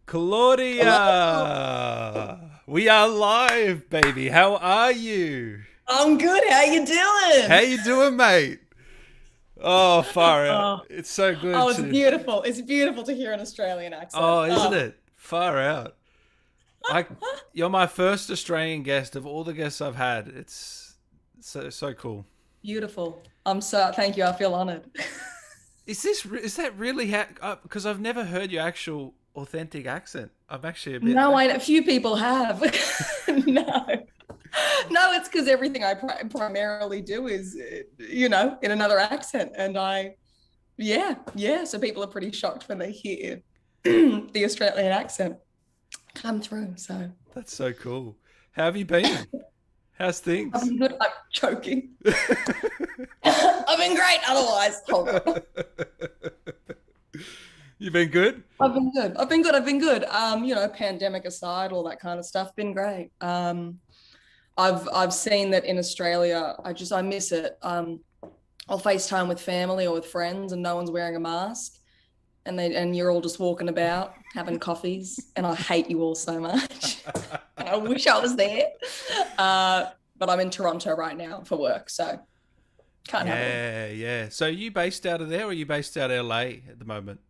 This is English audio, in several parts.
Claudia, we are live, baby. How are you? I'm good. How you How doing? you doing, mate? Oh, Farah, Oh, it's so good oh, it's to. beautiful. It's beautiful to hear an Australian accent. Oh, isn't Oh, it? Far out. I, you're my first Australian guest of all the guests I've had. It's so cool. beautiful. Thank you. I feel honored. Is that really how? Because I've never heard your actual authentic accent. I'm actually a bit. No, a few people have. No, no, it's because everything I primarily do is, in another accent. Yeah. So people are pretty shocked when they hear the Australian accent come through. So That's so cool. How have you been? How's I've things? been good. I'm choking. I've been great. Otherwise, hold on. You been good? I've been good. I've been good. I've been good. Pandemic aside, all that kind of stuff, been great. I've seen that in Australia. I miss it. I'll FaceTime with family or with friends, and no one's wearing a mask, and you're all just walking about having coffees, and I hate you all so much. I wish I was there, but I'm in Toronto right now for work, so can't have it all. Yeah. So are you based out of there or are you based out of LA at the moment?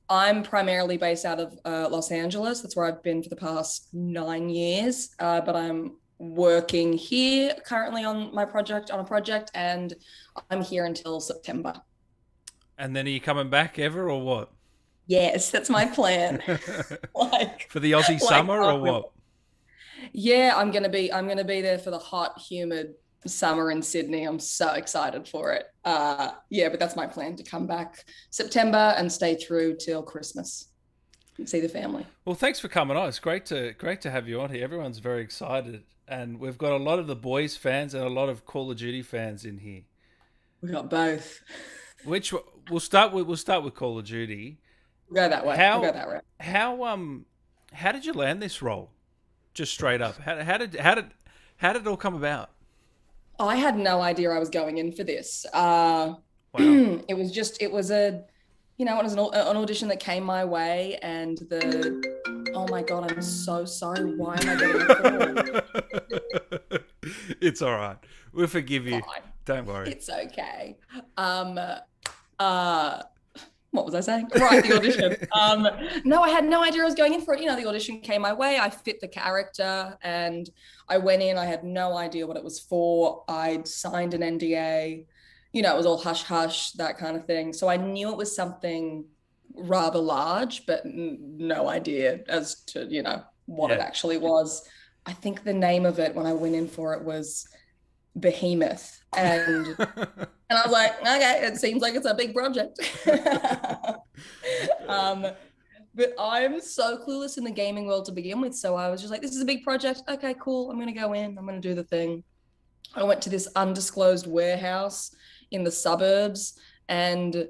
I'm primarily based out of Los Angeles. That's where I've been for the past 9 years. But I'm working here currently on a project, and I'm here until September. And then are you coming back ever or what? Yes, that's my plan. like, For the Aussie like, summer or what? yeah, I'm gonna be there for the hot, humid summer in Sydney. I'm so excited for it. Yeah, but that's my plan to come back September and stay through till Christmas and see the family. Well, thanks for coming on. It's great to have you on here. Everyone's very excited, and we've got a lot of the boys fans and a lot of Call of Duty fans in here. We got both. Which we'll start with Call of Duty. We'll go that way. We'll go How that way. how did you land this role? Just straight up. How did it all come about? I had no idea I was going in for this. Wow. It was an audition that came my way, and oh my God, I'm so sorry. Why am I getting a call? It's all right. We'll forgive you. Fine. Don't worry. It's okay. Um, uh, what was I saying? Right, the audition. No, I had no idea I was going in for it. The audition came my way. I fit the character, and I went in. I had no idea what it was for. I'd signed an NDA. It was all hush hush, that kind of thing. So I knew it was something rather large, but no idea as to, what it Yeah. actually was. I think the name of it when I went in for it was Behemoth. And I was like, okay, it seems like it's a big project. um, but I'm so clueless in the gaming world to begin with. So I was just like, this is a big project. Okay, cool. I'm going to go in. I'm going to do the thing. I went to this undisclosed warehouse in the suburbs, and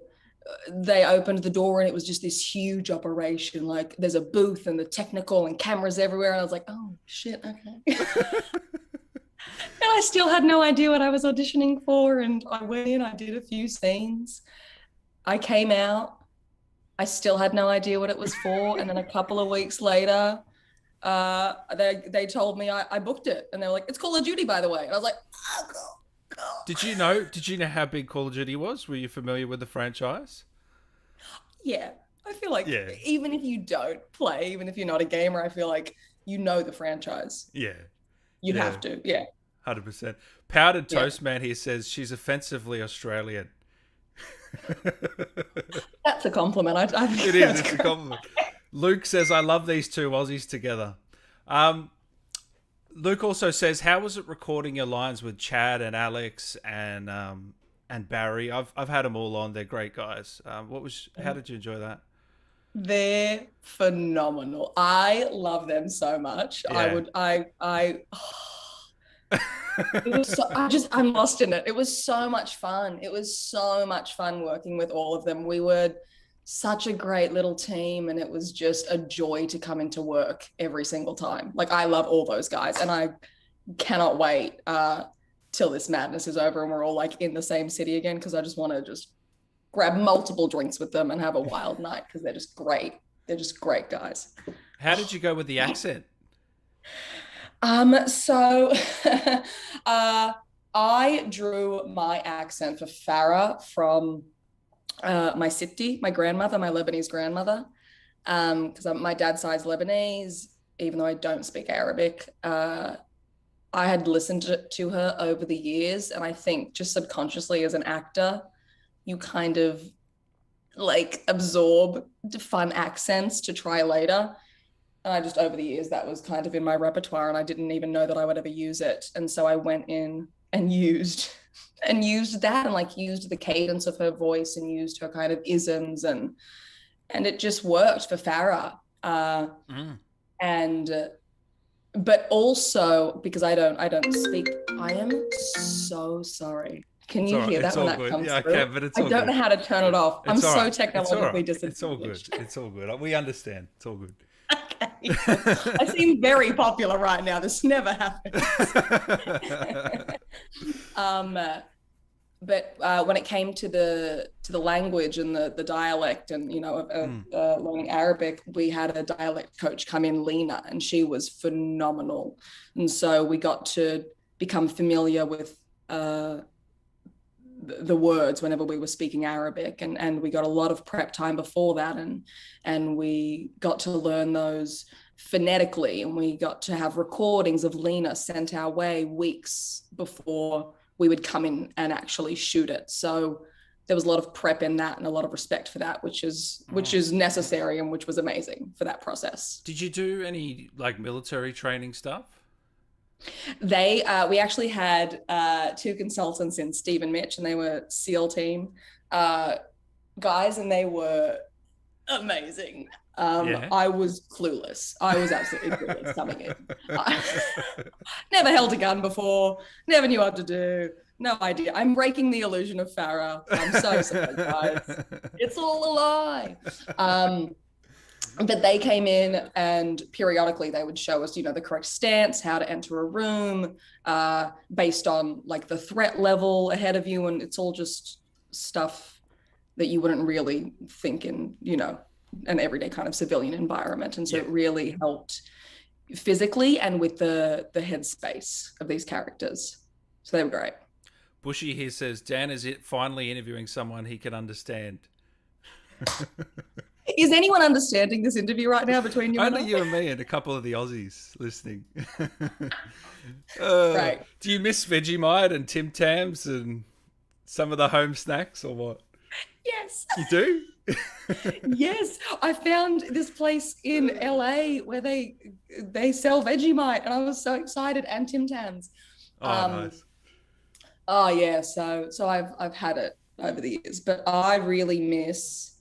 they opened the door, and it was just this huge operation. Like, there's a booth and the technical and cameras everywhere. And I was like, oh shit, okay. And I still had no idea what I was auditioning for. And I went in, I did a few scenes. I came out, I still had no idea what it was for. And then a couple of weeks later, they told me I booked it. And they were like, it's Call of Duty, by the way. And I was like, oh, go. Did you know how big Call of Duty was? Were you familiar with the franchise? Yeah. I feel like Yeah. even if you don't play, even if you're not a gamer, I feel like you know the franchise. Yeah. You Yeah. have to. Yeah. 100%. Powdered Yeah. Toast Man here says she's offensively Australian. That's a compliment. I It think is. that's It's a great. compliment. Luke says, I love these two Aussies together. Um, Luke also says, how was it recording your lines with Chad and Alex and Barry? I've had them all on. They're great guys. How did you enjoy that? They're phenomenal. I love them so much. I Yeah. would, I, it was so, I'm lost in it. It was so much fun. It was so much fun working with all of them. We were such a great little team, and it was just a joy to come into work every single time. Like, I love all those guys, and I cannot wait till this madness is over and we're all like in the same city again, because I just want to just grab multiple drinks with them and have a wild night because they're just great. They're just great guys. How did you go with the accent? So uh, I drew my accent for Farah from my Sipti, my grandmother, my Lebanese grandmother, because my dad's side's Lebanese, even though I don't speak Arabic. I had listened to her over the years, and I think just subconsciously as an actor, you kind of like absorb fun accents to try later. And I just over the years that was kind of in my repertoire, and I didn't even know that I would ever use it. And so I went in and used that, and like used the cadence of her voice and used her kind of isms, and it just worked for Farah. And but also because I don't speak, I am so sorry. Can you hear that when that comes through? Yeah, I can, but it's all good. I don't know how to turn it off. I'm so technologically disadvantaged. It's all good. It's all good. We understand. It's all good. Okay. I seem very popular right now. This never happens. But when it came to the language and the dialect and learning Arabic, we had a dialect coach come in, Lena, and she was phenomenal. And so we got to become familiar with the words whenever we were speaking Arabic, and we got a lot of prep time before that, and we got to learn those phonetically, and we got to have recordings of Lena sent our way weeks before we would come in and actually shoot it. So there was a lot of prep in that and a lot of respect for that, which is necessary and which was amazing for that process. Did you do any like military training stuff? We actually had two consultants in Steve and Mitch, and they were SEAL team guys, and they were amazing. I was clueless. I was absolutely clueless coming in. Never held a gun before, never knew what to do, no idea. I'm breaking the illusion of Farah. I'm so sorry, guys. It's all a lie. But they came in, and periodically they would show us, the correct stance, how to enter a room, based on like the threat level ahead of you. And it's all just stuff that you wouldn't really think in, an everyday kind of civilian environment. And so it really helped physically and with the headspace of these characters. So they were great. Bushy here says, Dan is finally interviewing someone he can understand. Is anyone understanding this interview right now between you and Only you and me and a couple of the Aussies listening. Right. Do you miss Vegemite and Tim Tams and some of the home snacks or what? Yes. You do? Yes. I found this place in LA where they sell Vegemite, and I was so excited, and Tim Tams. Oh, nice. Oh yeah. So I've had it over the years, but I really miss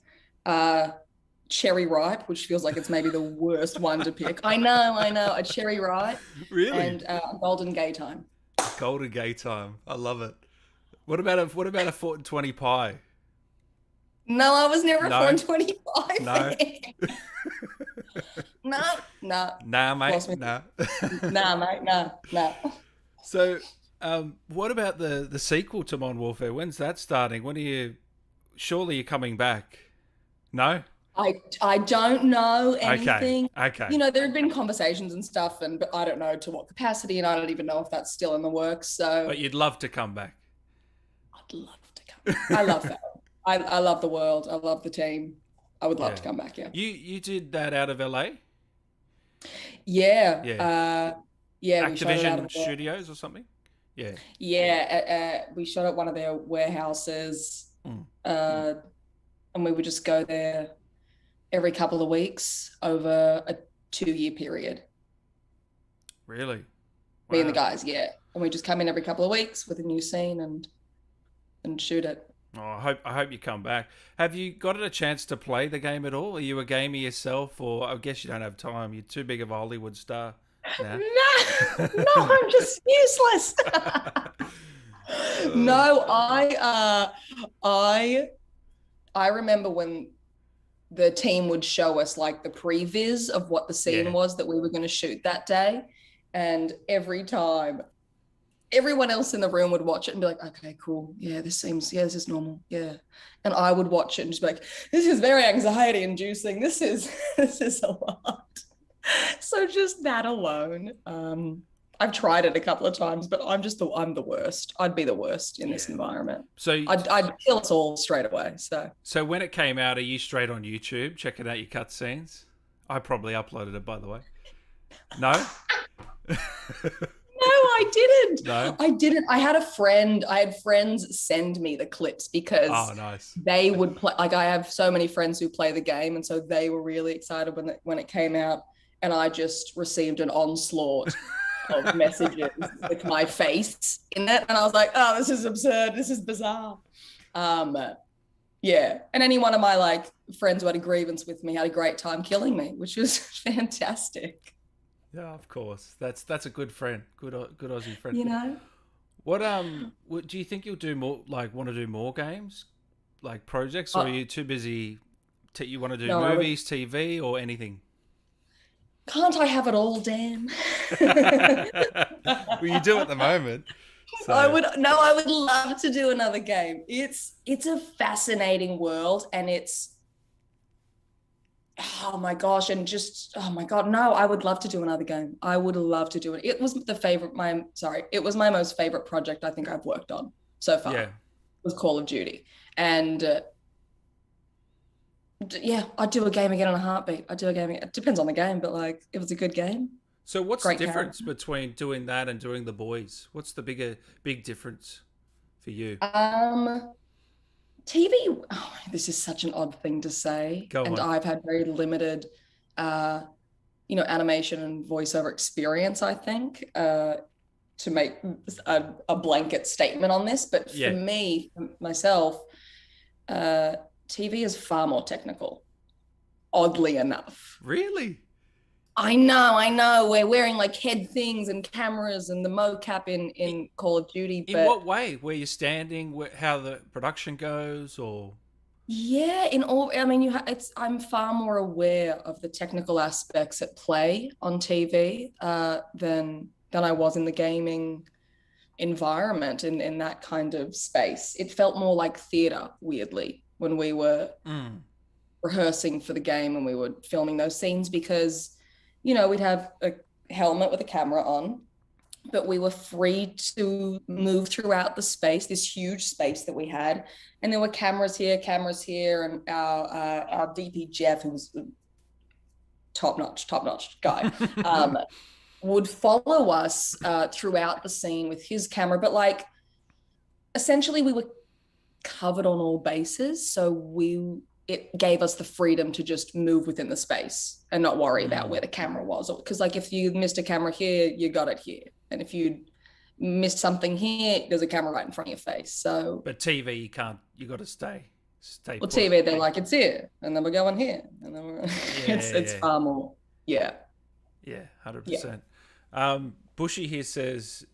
cherry ripe, which feels like it's maybe the worst one to pick. I know, a cherry ripe. Really? And golden gay time. Golden gay time. I love it. What about a 420 pie? No, I was never a 425. No. No. Nah, mate. Nah. Nah, mate. No. So, what about the sequel to Modern Warfare? When's that starting? Surely you're coming back? No? I don't know anything. Okay. There have been conversations and stuff, but I don't know to what capacity, and I don't even know if that's still in the works. So, but you'd love to come back. I'd love to come back. I love that. I love the world. I love the team. I would love to come back. Yeah. You did that out of LA? Yeah. Yeah. Activision Studios or something? Yeah. Yeah. We shot at one of their warehouses, and we would just go there every couple of weeks over a 2-year period. Really? Wow. Me and the guys, yeah. And we just come in every couple of weeks with a new scene and shoot it. Oh, I hope you come back. Have you gotten a chance to play the game at all? Are you a gamer yourself, or I guess you don't have time? You're too big of a Hollywood star now. No, I'm just useless. No, I remember when the team would show us like the previs of what the scene was that we were going to shoot that day, and every time everyone else in the room would watch it and be like, okay, cool. Yeah, this is normal. Yeah. And I would watch it and just be like, this is very anxiety inducing. This is a lot. So just that alone. I've tried it a couple of times, but I'm the worst. I'd be the worst in this environment. So I'd kill us all straight away. So when it came out, are you straight on YouTube checking out your cutscenes? I probably uploaded it, by the way. No? No, I didn't. No? I didn't. I had friends send me the clips because nice. they would play. Like, I have so many friends who play the game, and so they were really excited when it came out, and I just received an onslaught of messages with my face in it, and I was like, oh, this is absurd. This is bizarre. Yeah. And any one of my like friends who had a grievance with me had a great time killing me, which was fantastic. Yeah, of course. That's a good friend, good Aussie friend. You know. What do you think you'll do more? Like, want to do more games, like projects, or are you too busy? You want to do movies, TV, or anything? Can't I have it all, Dan? Well, you do at the moment. So. I would love to do another game. It's a fascinating world, and it's, oh my gosh, and just, oh my God, no, I would love to do another game. I would love to do it. It was my most favorite project I think I've worked on so far. Yeah. It was Call of Duty. And yeah, I'd do a game again in a heartbeat. I'd do a game again. It depends on the game, but like, if it's a good game. So what's the difference between doing that and doing The Boys? What's the big difference for you? TV, this is such an odd thing to say. Go on. I've had very limited, animation and voiceover experience, I think, to make a blanket statement on this. But for me, myself, TV is far more technical, oddly enough. Really? I know. We're wearing like head things and cameras and the mocap in Call of Duty. In what way? Where you're standing, how the production goes, or? Yeah, in all, I mean, I'm far more aware of the technical aspects at play on TV than I was in the gaming environment in that kind of space. It felt more like theater, weirdly, when we were rehearsing for the game and we were filming those scenes, because we'd have a helmet with a camera on, but we were free to move throughout the space, this huge space that we had. And there were cameras here, and our DP Jeff, who was a top-notch guy, would follow us throughout the scene with his camera. But like, essentially we were covered on all bases. So it gave us the freedom to just move within the space and not worry about where the camera was. Because like, if you missed a camera here, you got it here. And if you missed something here, there's a camera right in front of your face. So, but TV, you got to stay. Well, put. TV, they're like, it's here, and then we're going here, and then it's far more. Yeah. Yeah, 100%. Bushy here says,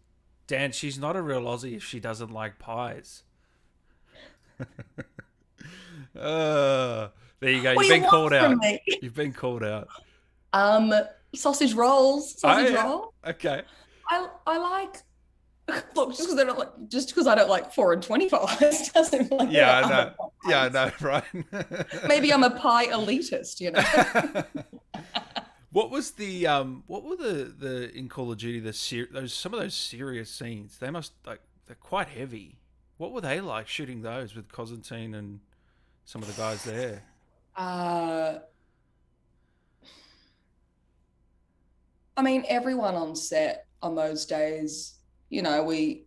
Dan, she's not a real Aussie if she doesn't like pies. There you go. You've been called out. You've been called out. Sausage rolls. Roll. Okay. I like. Look, just because I don't like 4 and 25 doesn't like. Yeah, I know. Yeah, I know, right? Maybe I'm a pie elitist, What was the what were the in Call of Duty some of those serious scenes? They're quite heavy. What were they like shooting those with Constantine and some of the guys there? I mean, everyone on set on those days, we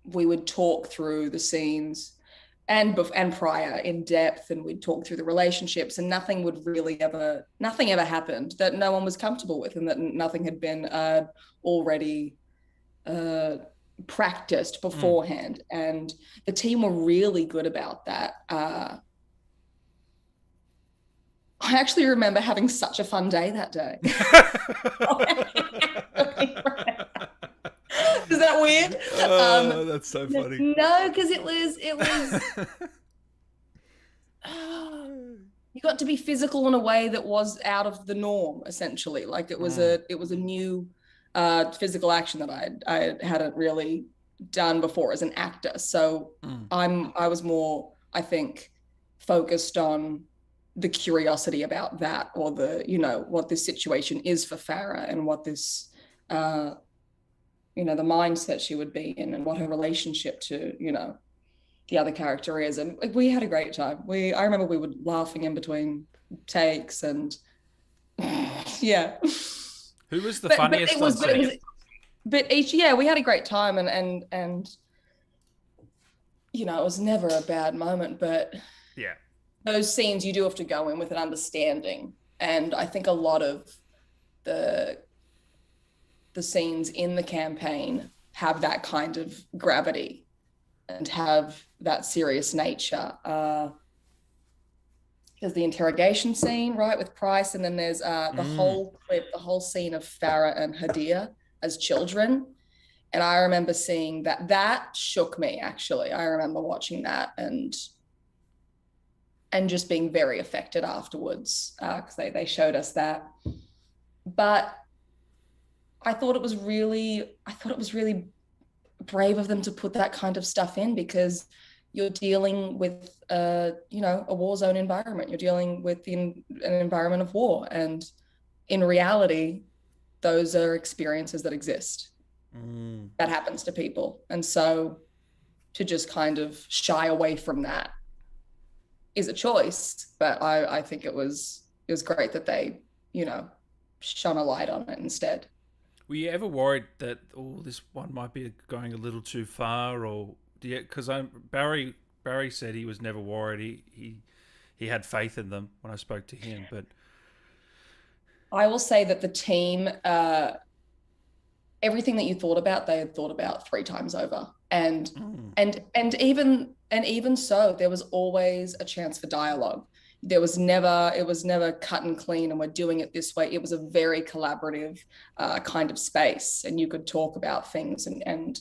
would talk through the scenes and prior in depth, and we'd talk through the relationships, and nothing ever happened that no one was comfortable with, and that nothing had been already practiced beforehand. And the team were really good about that. I actually remember having such a fun day that day. Is that weird? Oh, that's so funny. No, because it was you got to be physical in a way that was out of the norm, essentially. Like, it was a new physical action that I hadn't really done before as an actor. So I was more, I think, focused on the curiosity about that, or the, you know, what this situation is for Farah, and what this, you know, the mindset she would be in, and what her relationship to, you know, the other character is. And like, we had a great time. I remember we were laughing in between takes, and yeah. Who was the funniest on set? But each, yeah, we had a great time, and you know, it was never a bad moment, but Yeah. those scenes you do have to go in with an understanding. And I think a lot of the scenes in the campaign have that kind of gravity and have that serious nature. There's the interrogation scene, right, with Price, and then there's the whole clip, the whole scene of Farah and Hadia as children. And I remember seeing that. That shook me, actually. I remember watching that and just being very affected afterwards, because they showed us that. But I thought it was really brave of them to put that kind of stuff in, because you're dealing with you know, a war zone environment. You're dealing with an environment of war, and in reality, those are experiences that exist. That happens to people. And so to just kind of shy away from that is a choice, but I think it was great that they, you know, shone a light on it instead. Were you ever worried that this one might be going a little too far, or because Barry said he was never worried. He had faith in them when I spoke to him. But I will say that the team, everything that you thought about, they had thought about 3 times over, and even so, there was always a chance for dialogue. It was never cut and clean, and we're doing it this way. It was a very collaborative kind of space, and you could talk about things and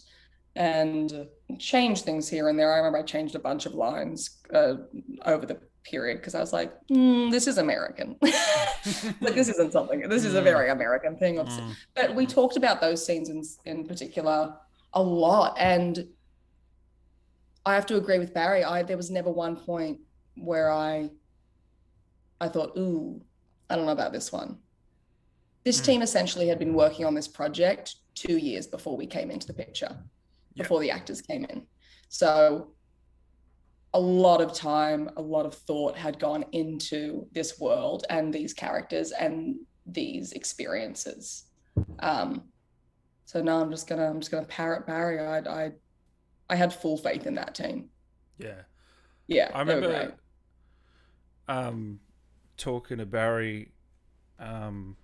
change things here and there. I remember I changed a bunch of lines over the period, because I was like, this is American. Like, this isn't something, this is a very American thing. But we talked about those scenes in particular a lot, and I have to agree with Barry. There was never one point where I thought, ooh, I don't know about this one. This team essentially had been working on this project 2 years before we came into the picture, before the actors came in. So a lot of time, a lot of thought had gone into this world and these characters and these experiences. So no, I'm just gonna parrot Barry. I had full faith in that team. Yeah, I remember talking to Barry, and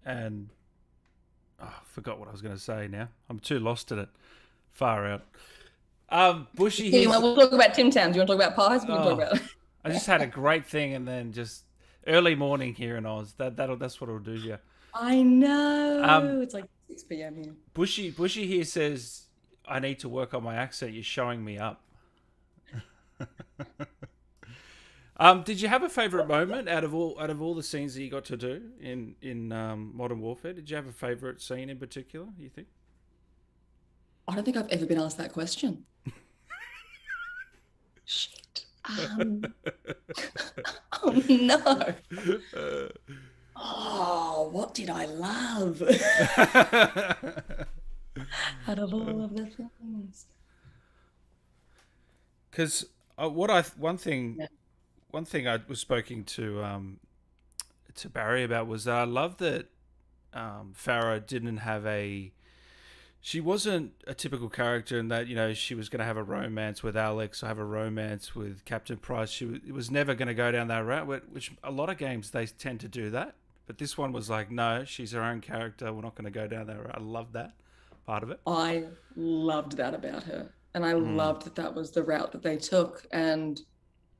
I forgot what I was going to say now. I'm too lost in it. Far out. Bushy. We'll talk about Tim Tams. You want to talk about pies? We can talk about. I just had a great thing, and then just early morning here in Oz. That's what it'll do here. I know. It's like 6 p.m. here. Bushy here says, I need to work on my accent. You're showing me up. Did you have a favorite moment out of all the scenes that you got to do in Modern Warfare? Did you have a favorite scene in particular, you think? I don't think I've ever been asked that question. Shit. Oh no. Oh, what did I love? Out of all of the things. Because one thing I was speaking to Barry about was I love that Farah didn't have she wasn't a typical character in that, you know, she was going to have a romance with Alex or have a romance with Captain Price. It was never going to go down that route, which a lot of games they tend to do that. But this one was like, no, she's her own character. We're not going to go down that route. I love that part of it. I loved that about her. And I loved that was the route that they took. And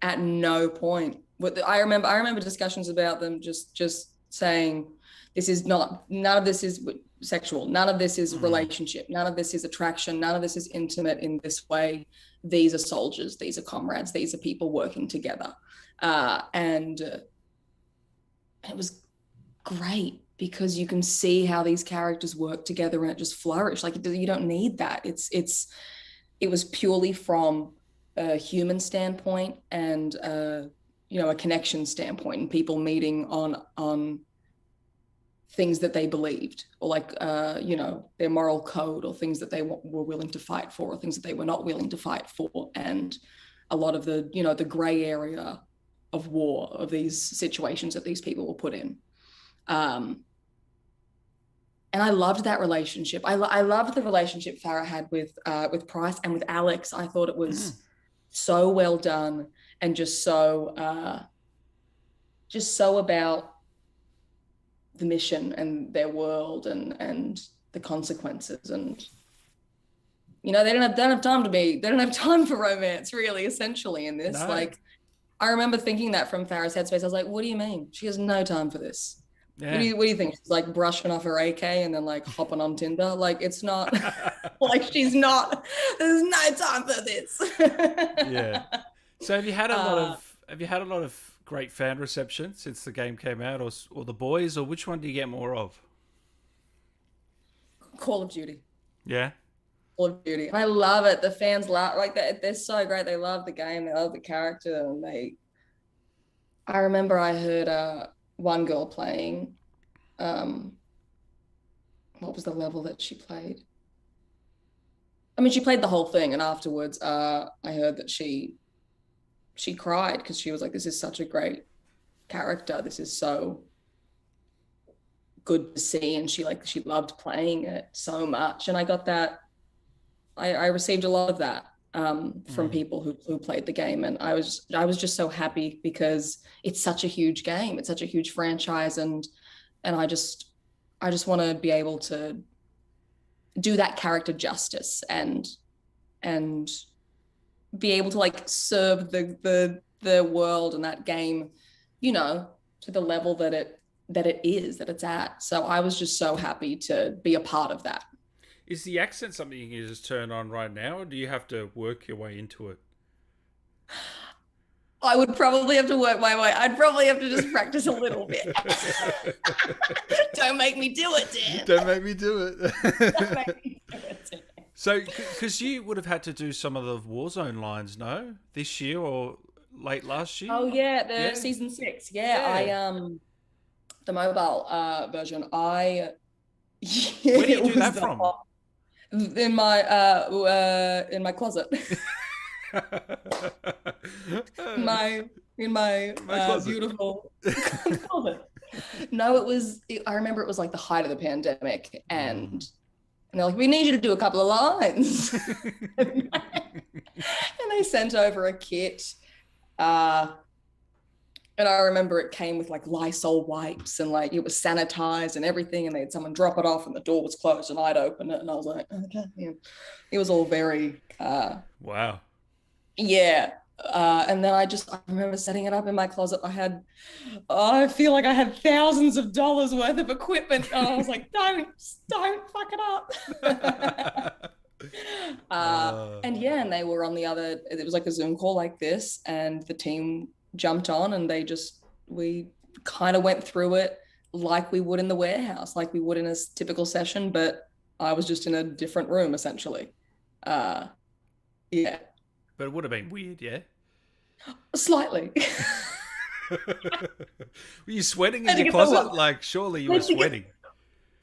at no point, I remember discussions about them just saying, none of this is sexual. None of this is relationship. None of this is attraction. None of this is intimate in this way. These are soldiers. These are comrades. These are people working together. And it was great. because you can see how these characters work together and it just flourished. Like you don't need that. It was purely from a human standpoint and a connection standpoint, and people meeting on things that they believed, or like their moral code, or things that they were willing to fight for, or things that they were not willing to fight for, and a lot of the gray area of war, of these situations that these people were put in. And I loved that relationship. I loved the relationship Farah had with Price and with Alex. I thought it was so well done, and just so about the mission and their world and the consequences. And they don't have time for romance, really, essentially, in this. No. Like, I remember thinking that from Farah's headspace. I was like, what do you mean? She has no time for this. Yeah. What do you think? She's like brushing off her AK and then like hopping on Tinder. Like, it's not like there's no time for this. Yeah. So have you had a lot of great fan reception since the game came out, or the boys, or which one do you get more of? Call of Duty. Yeah. Call of Duty. I love it. The fans love, like, they're so great. They love the game. They love the character. And I remember I heard one girl playing, what was the level that she played? I mean, she played the whole thing, and afterwards, I heard that she cried because she was like, "This is such a great character. This is so good to see," and she loved playing it so much. And I got that. I received a lot of that from people who played the game, and I was just so happy because it's such a huge game. It's such a huge franchise, and I just want to be able to do that character justice and be able to like serve the world and that game, to the level that it's at. So I was just so happy to be a part of that. Is the accent something you can just turn on right now, or do you have to work your way into it? I would probably have to work my way. I'd probably have to just practice a little bit. Don't make me do it, Dan. Don't make me do it. Don't make me do it, Dan. So, because you would have had to do some of the Warzone lines, no? This year or late last year? Oh, yeah, season 6. Yeah, the mobile version. Where do you do that from? In my closet. in my beautiful closet. No, I remember it was like the height of the pandemic, and they're like, "We need you to do a couple of lines." And they sent over a kit. And I remember it came with like Lysol wipes, and like it was sanitized and everything, and they had someone drop it off and the door was closed and I'd open it, and I was like, okay. Yeah. It was all very wow. Yeah. And then I remember setting it up in my closet. I feel like I had thousands of dollars worth of equipment, and I was like, don't fuck it up. And they were on it was like a Zoom call like this, and the team jumped on, and we kind of went through it like we would in the warehouse, like we would in a typical session, but I was just in a different room essentially. Yeah. But it would have been weird, yeah? Slightly. Were you sweating in your closet? Like, surely you were sweating.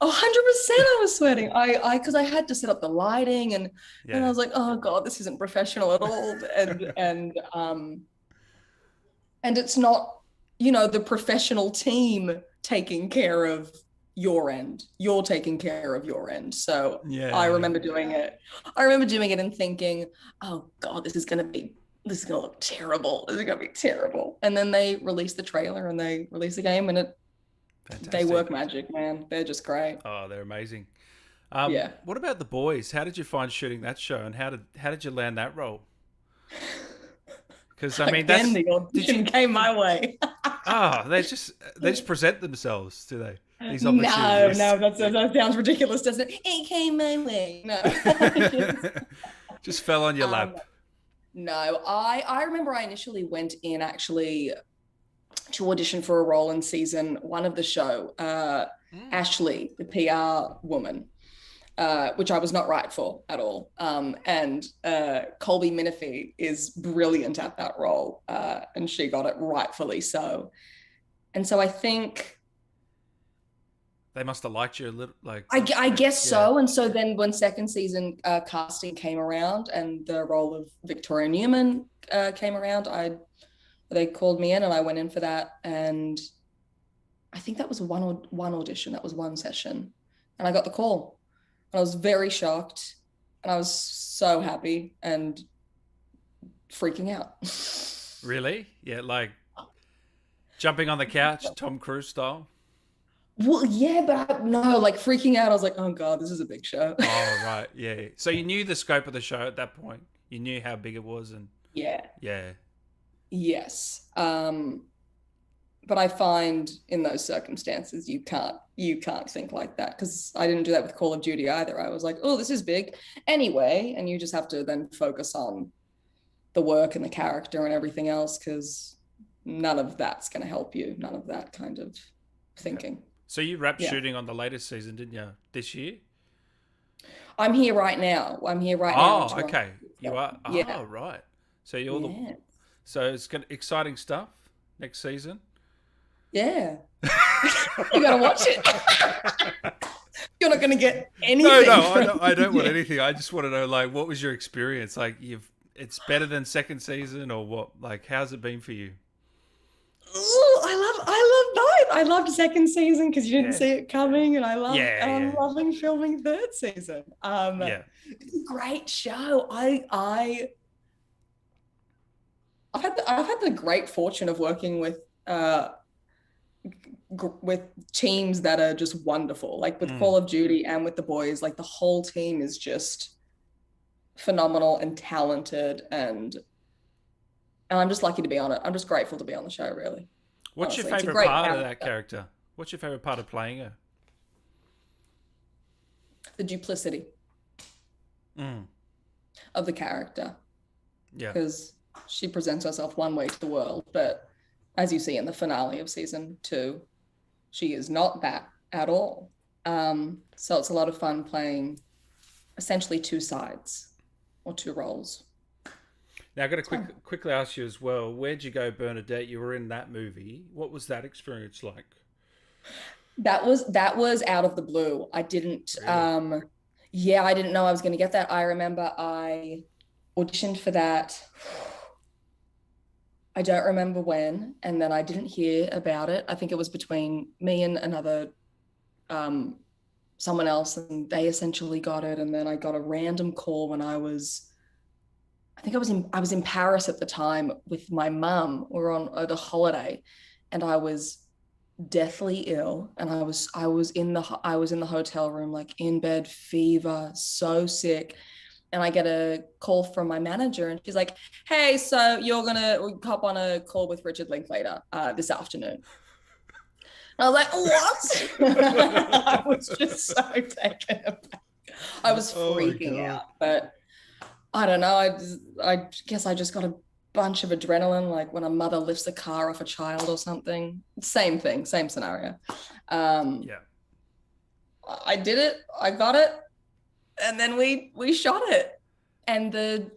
100% I was sweating. Because I had to set up the lighting, and I was like, oh God, this isn't professional at all. And it's not, the professional team taking care of your end. You're taking care of your end. So I remember doing it. I remember doing it and thinking, oh God, this is going to look terrible. This is going to be terrible. And then they released the trailer and they released the game, and they work magic, man. They're just great. Oh, they're amazing. What about the boys? How did you find shooting that show, and how did you land that role? Because I mean, the audition came my way. They just present themselves, do they? These no, that sounds ridiculous, doesn't it? It came my way. No, just fell on your lap. No, I remember I initially went in actually to audition for a role in season 1 of the show. Ashley, the PR woman, which I was not right for at all. And Colby Minifie is brilliant at that role, and she got it rightfully so. And so I think They must have liked you a little, like. I guess Yeah. so. And so then when second season casting came around and the role of Victoria Neuman came around, they called me in and I went in for that. And I think that was one audition. That was one session. And I got the call. And I was very shocked. And I was so happy and freaking out. Really? Yeah, like jumping on the couch, Tom Cruise style. Well, yeah, but no, like freaking out. I was like, oh God, this is a big show. Oh, right. Yeah. So you knew the scope of the show at that point. You knew how big it was, and Yeah. yeah. Yes. But I find in those circumstances you can't think like that, because I didn't do that with Call of Duty either. I was like, oh, this is big anyway, and you just have to then focus on the work and the character and everything else, because none of that's going to help you. None of that kind of thinking. So you wrapped shooting on the latest season, didn't you? This year? I'm here right now. Oh, okay. You are. Yeah. Oh, right. So you're so it's got exciting stuff next season. Yeah. You gotta watch it. You're not gonna get anything. No, I don't want anything. I just want to know, like, what was your experience? Like, it's better than second season, or what? Like, how's it been for you? Ooh, I love both. I loved second season because you didn't see it coming, and I'm loving filming third season. It's a great show. I've had the great fortune of working with teams that are just wonderful, like with Call of Duty and with the boys. Like the whole team is just phenomenal and talented, and I'm just lucky to be on it. I'm just grateful to be on the show, really. What's Honestly, your favorite part of that character? What's your favorite part of playing her? The duplicity of the character. Yeah. Because she presents herself one way to the world, but as you see in the finale of season 2, she is not that at all. So it's a lot of fun playing essentially two sides or two roles. Now, I've got to quickly ask you as well, where'd you go, Bernadette? You were in that movie. What was that experience like? That was out of the blue. I didn't, Really? I didn't know I was going to get that. I remember I auditioned for that. I don't remember when, and then I didn't hear about it. I think it was between me and another, someone else, and they essentially got it. And then I got a random call when I was in Paris at the time with my mum. We were on a holiday, and I was deathly ill, and I was in the hotel room, like in bed, fever, so sick. And I get a call from my manager, and she's like, hey, so you're gonna hop on a call with Richard Linklater this afternoon. And I was like, what? I was just so taken aback. I was freaking out, but I don't know. I guess I just got a bunch of adrenaline, like when a mother lifts a car off a child or something. Same thing, same scenario. I did it. I got it, and then we shot it. And the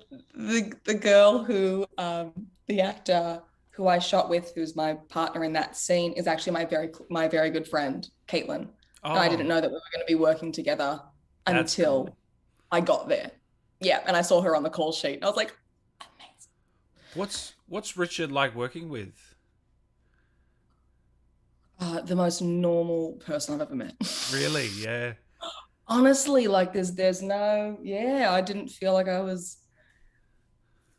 girl who the actor who I shot with, who's my partner in that scene, is actually my very good friend, Caitlin. Oh, And I didn't know that we were going to be working together until cool. I got there. Yeah, and I saw her on the call sheet. And I was like, amazing. What's Richard like working with? The most normal person I've ever met. Really? Yeah. Honestly, like there's no, I didn't feel like I was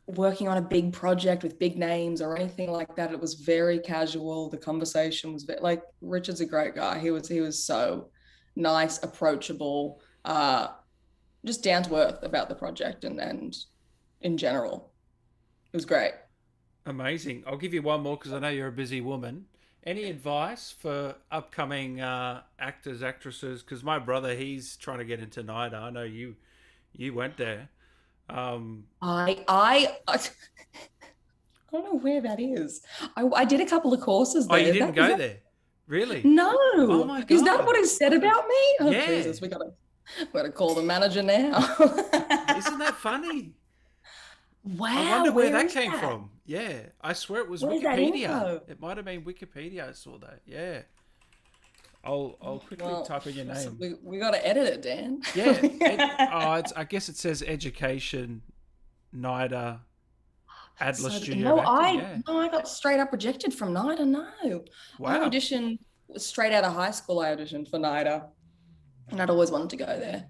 working on a big project with big names or anything like that. It was very casual. The conversation was like, Richard's a great guy. He was so nice, approachable, just down to earth about the project and in general. It was great. Amazing. I'll give you one more because I know you're a busy woman. Any advice for upcoming actors, actresses? Because my brother, he's trying to get into NIDA. I know you went there. I I don't know where that is. I did a couple of courses Oh, there. you Is didn't is go there? Really? No. Oh my Is that God. what is said about me? Oh Yeah. Jesus, we gotta call the manager now. Isn't that funny? I Wow, wonder where where that is came that? from. Yeah, I swear it was Where's that Wikipedia. info? It might have been Wikipedia. I saw that. Yeah, I'll quickly Well, type in your so name. we gotta edit it, Dan. Yeah. I guess it says education, NIDA, Adler So Studio of no, Acting. I Yeah. no, I got straight up rejected from NIDA. No, I Wow. auditioned straight out of high school. I auditioned for NIDA, and I'd always wanted to go there.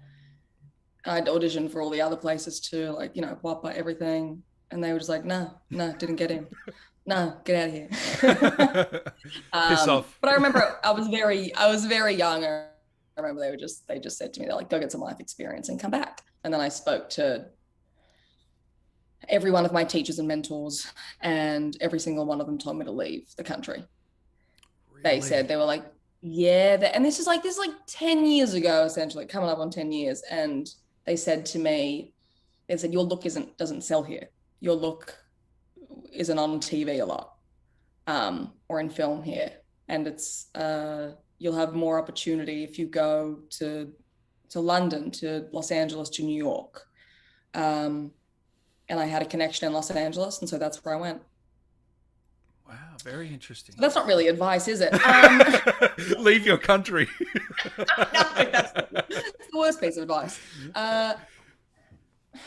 I'd auditioned for all the other places too, like WAPA, everything, and they were just like, no, no, didn't get in. No, get out of here. Piss off. But I remember I was very young. I remember they just said to me, they're like, go get some life experience and come back. And then I spoke to every one of my teachers and mentors, and every single one of them told me to leave the country. They said, they were like, yeah, and this is like 10 years ago, essentially, coming up on 10 years. And they said to me, they said, your look doesn't sell here. Your look isn't on TV a lot, or in film here. And it's you'll have more opportunity if you go to London, to Los Angeles, to New York. And I had a connection in Los Angeles, and so that's where I went. Wow, very interesting. That's not really advice, is it? Leave your country. No, that's the worst piece of advice.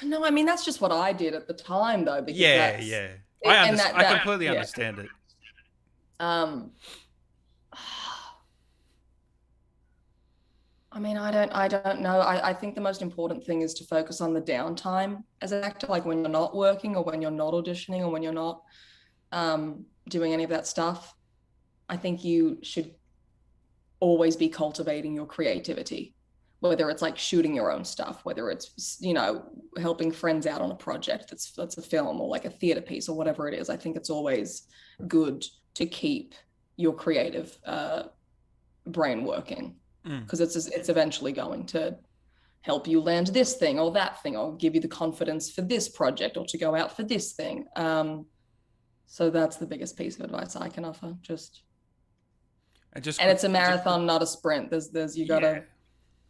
No, I mean, that's just what I did at the time, though. Because Yeah. I completely understand it. I mean, I don't know. I think the most important thing is to focus on the downtime as an actor, like when you're not working or when you're not auditioning or when you're not doing any of that stuff. I think you should always be cultivating your creativity, whether it's like shooting your own stuff, whether it's, helping friends out on a project that's a film or like a theater piece or whatever it is. I think it's always good to keep your creative brain working, because it's eventually going to help you land this thing or that thing, or give you the confidence for this project or to go out for this thing. So that's the biggest piece of advice I can offer. And it's a marathon, not a sprint. There's you gotta,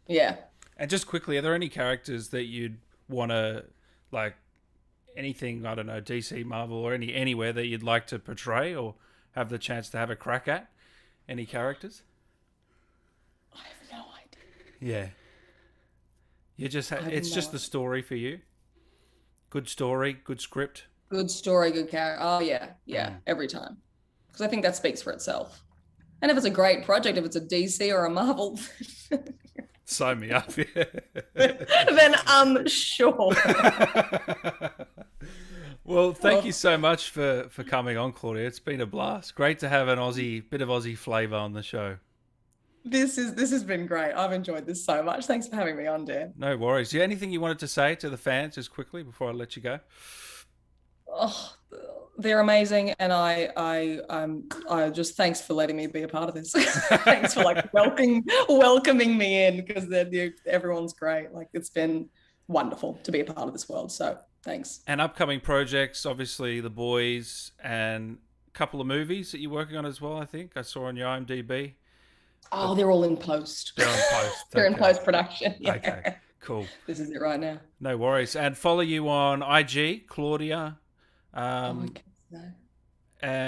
yeah. And just quickly, are there any characters that you'd want to, like, anything, I don't know, DC, Marvel, or anywhere that you'd like to portray or have the chance to have a crack at? Any characters? I have no idea. Yeah. It's just the story for you. Good story, good script. Good story, good character. Oh yeah, every time. Because I think that speaks for itself. And if it's a great project, if it's a DC or a Marvel, sign me up. Yeah. then sure. Well, thank you so much for coming on, Claudia. It's been a blast. Great to have bit of Aussie flavour on the show. This has been great. I've enjoyed this so much. Thanks for having me on, Dan. No worries. Yeah, anything you wanted to say to the fans just quickly before I let you go? Oh, they're amazing, and I just, thanks for letting me be a part of this. Thanks for like welcoming me in, because everyone's great. Like, it's been wonderful to be a part of this world. So thanks. And upcoming projects, obviously The Boys, and a couple of movies that you're working on as well. I think I saw on your IMDb. Oh, they're all in post. They're in post. They're in post-production. Yeah. Okay, cool. This is it right now. No worries. And follow you on IG, Claudia. And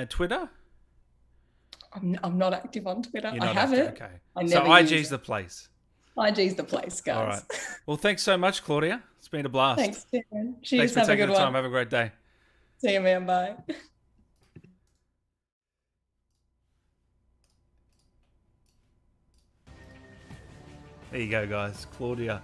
Twitter? I'm not active on Twitter. You're not I have active. it. Okay. I never So use IG's it. the place. IG's the place, guys. All right. Well, thanks so much, Claudia. It's been a blast. Thanks, Dan. Cheers. Thanks for Have a taking good the time. one. Have a great day. See you, man. Bye. There you go, guys. Claudia